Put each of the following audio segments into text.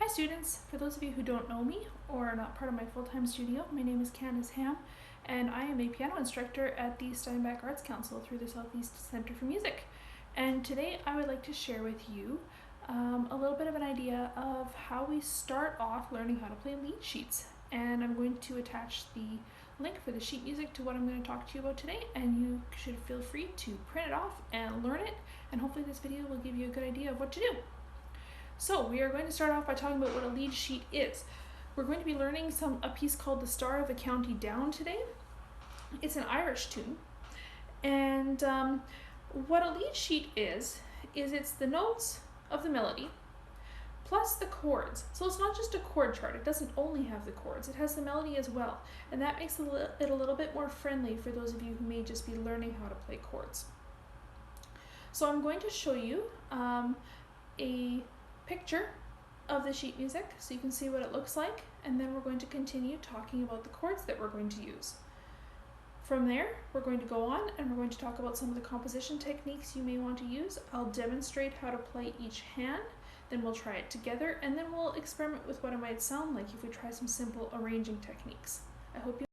students, for those of you who don't know me or are not part of my full-time studio, my name is Candace Ham and I am a piano instructor at the Steinbach Arts Council through the Southeast Center for Music. And today I would like to share with you a little bit of an idea of how we start off learning how to play lead sheets. And I'm going to attach the link for the sheet music to what I'm going to talk to you about today, and you should feel free to print it off and learn it, and hopefully this video will give you a good idea of what to do. So we are going to start off by talking about what a lead sheet is. We're going to be learning a piece called The Star of the County Down today. It's an Irish tune, and what a lead sheet is it's the notes of the melody plus the chords. So it's not just a chord chart, it doesn't only have the chords, it has the melody as well, and that makes it a little bit more friendly for those of you who may just be learning how to play chords. So I'm going to show you a picture of the sheet music so you can see what it looks like, and then we're going to continue talking about the chords that we're going to use. From there, we're going to go on and we're going to talk about some of the composition techniques you may want to use. I'll demonstrate how to play each hand, then we'll try it together, and then we'll experiment with what it might sound like if we try some simple arranging techniques. I hope you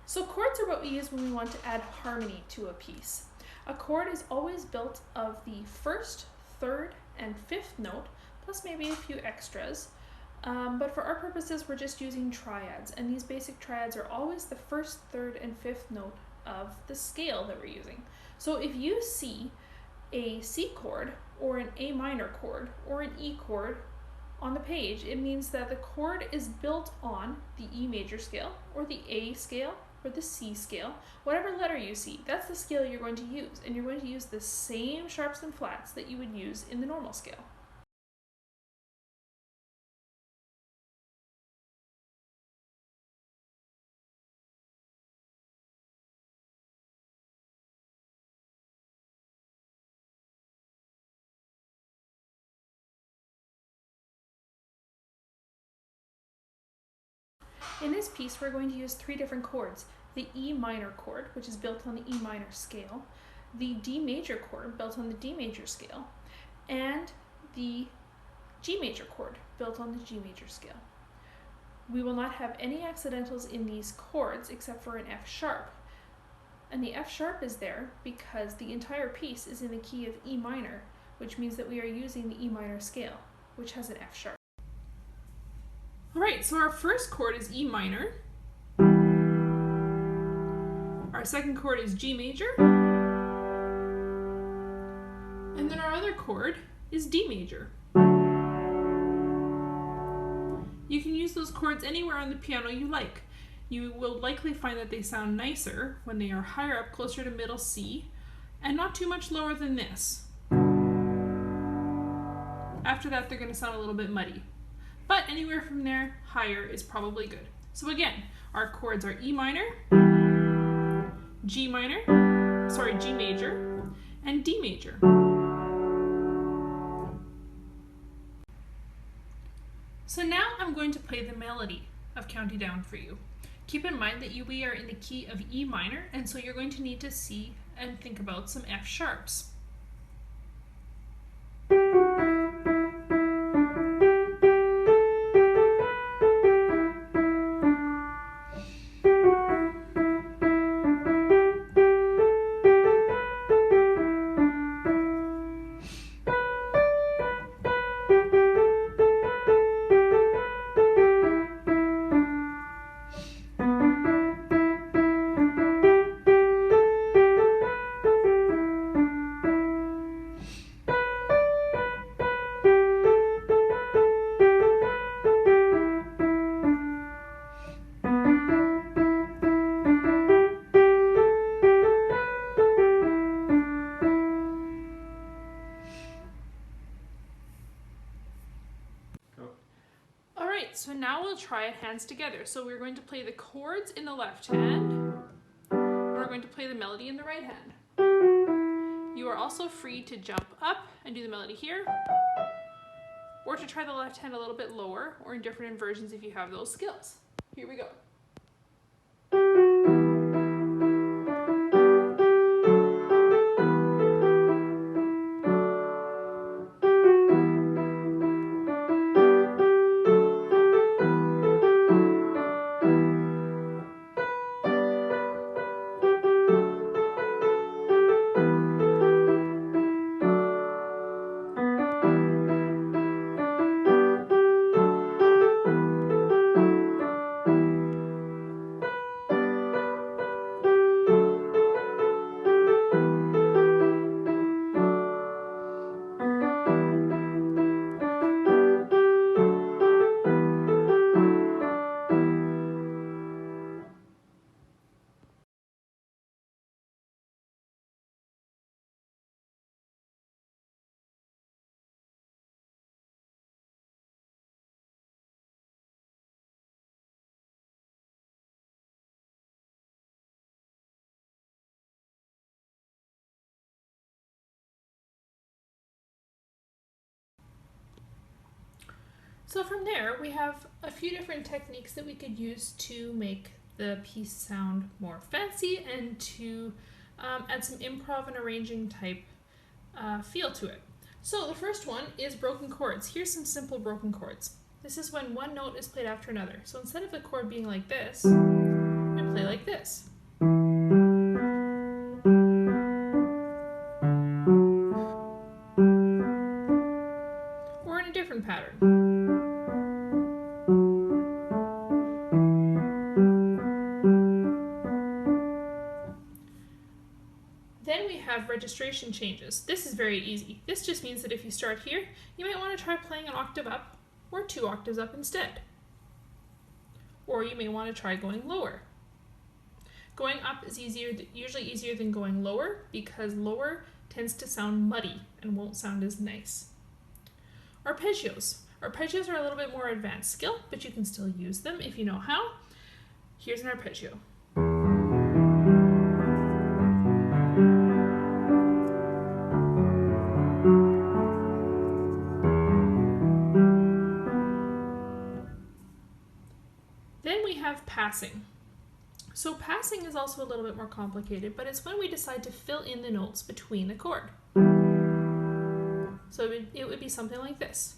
So chords are what we use when we want to add harmony to a piece. A chord is always built of the first, third, and fifth note, plus maybe a few extras. But for our purposes, we're just using triads, and these basic triads are always the first, third, and fifth note of the scale that we're using. So if you see a C chord, or an A minor chord, or an E chord on the page, it means that the chord is built on the E major scale, or the A scale, or the C scale. Whatever letter you see, that's the scale you're going to use, and you're going to use the same sharps and flats that you would use in the normal scale. In this piece, we're going to use three different chords. The E minor chord, which is built on the E minor scale, the D major chord, built on the D major scale, and the G major chord, built on the G major scale. We will not have any accidentals in these chords except for an F sharp. And the F sharp is there because the entire piece is in the key of E minor, which means that we are using the E minor scale, which has an F sharp. Alright, so our first chord is E minor. Our second chord is G major. And then our other chord is D major. You can use those chords anywhere on the piano you like. You will likely find that they sound nicer when they are higher up, closer to middle C, and not too much lower than this. After that, they're going to sound a little bit muddy. But anywhere from there, higher is probably good. So again, our chords are E minor, G major, and D major. So now I'm going to play the melody of County Down for you. Keep in mind that we are in the key of E minor, and so you're going to need to see and think about some F sharps. So now we'll try it hands together. So we're going to play the chords in the left hand, and we're going to play the melody in the right hand. You are also free to jump up and do the melody here, or to try the left hand a little bit lower, or in different inversions if you have those skills. Here we go. So from there, we have a few different techniques that we could use to make the piece sound more fancy and to add some improv and arranging type feel to it. So the first one is broken chords. Here's some simple broken chords. This is when one note is played after another. So instead of the chord being like this, we play like this. Or in a different pattern. Then we have registration changes. This is very easy. This just means that if you start here, you might want to try playing an octave up or 2 octaves up instead. Or you may want to try going lower. Going up is usually easier than going lower, because lower tends to sound muddy and won't sound as nice. Arpeggios. Arpeggios are a little bit more advanced skill, but you can still use them if you know how. Here's an arpeggio. Then we have passing. So passing is also a little bit more complicated, but it's when we decide to fill in the notes between the chord. So it would be something like this.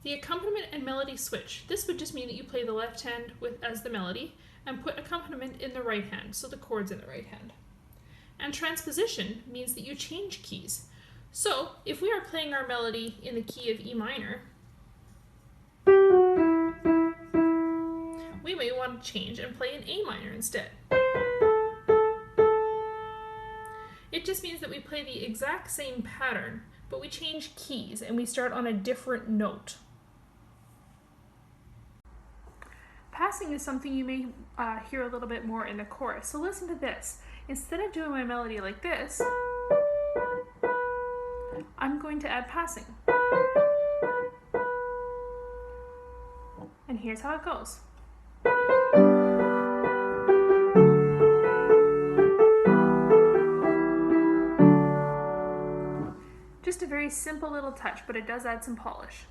The accompaniment and melody switch. This would just mean that you play the left hand as the melody and put accompaniment in the right hand, so the chord's in the right hand. And transposition means that you change keys. So if we are playing our melody in the key of E minor, we may want to change and play in A minor instead. It just means that we play the exact same pattern, but we change keys and we start on a different note. Passing is something you may hear a little bit more in the chorus. So listen to this. Instead of doing my melody like this, I'm going to add passing. And here's how it goes. Just a very simple little touch, but it does add some polish.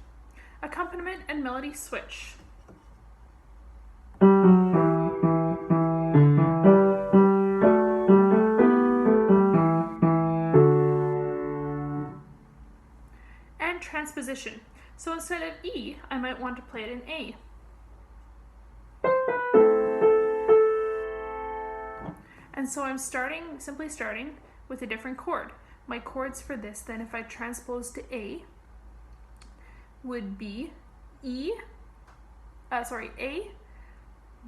Accompaniment and melody switch. And transposition. So instead of E, I might want to play it in A. And so I'm simply starting with a different chord. My chords for this then, if I transpose to A, would be A,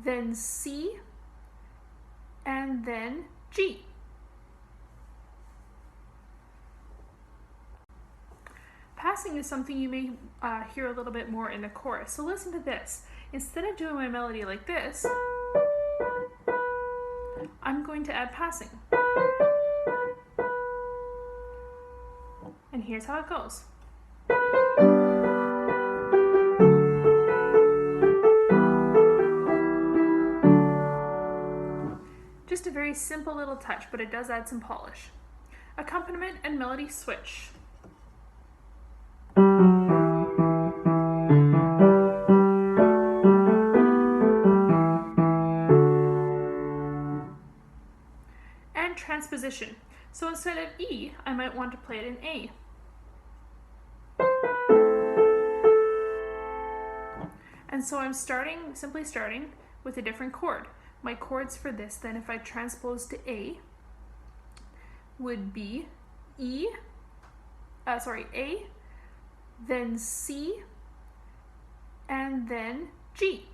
then C, and then G. Passing is something you may hear a little bit more in the chorus. So listen to this. Instead of doing my melody like this, I'm going to add passing. And here's how it goes. just a very simple little touch, but it does add some polish. Accompaniment and melody switch. And transposition. So instead of E, I might want to play it in A. And so I'm simply starting with a different chord. My chords for this, then, if I transpose to A, would be A, then C, and then G.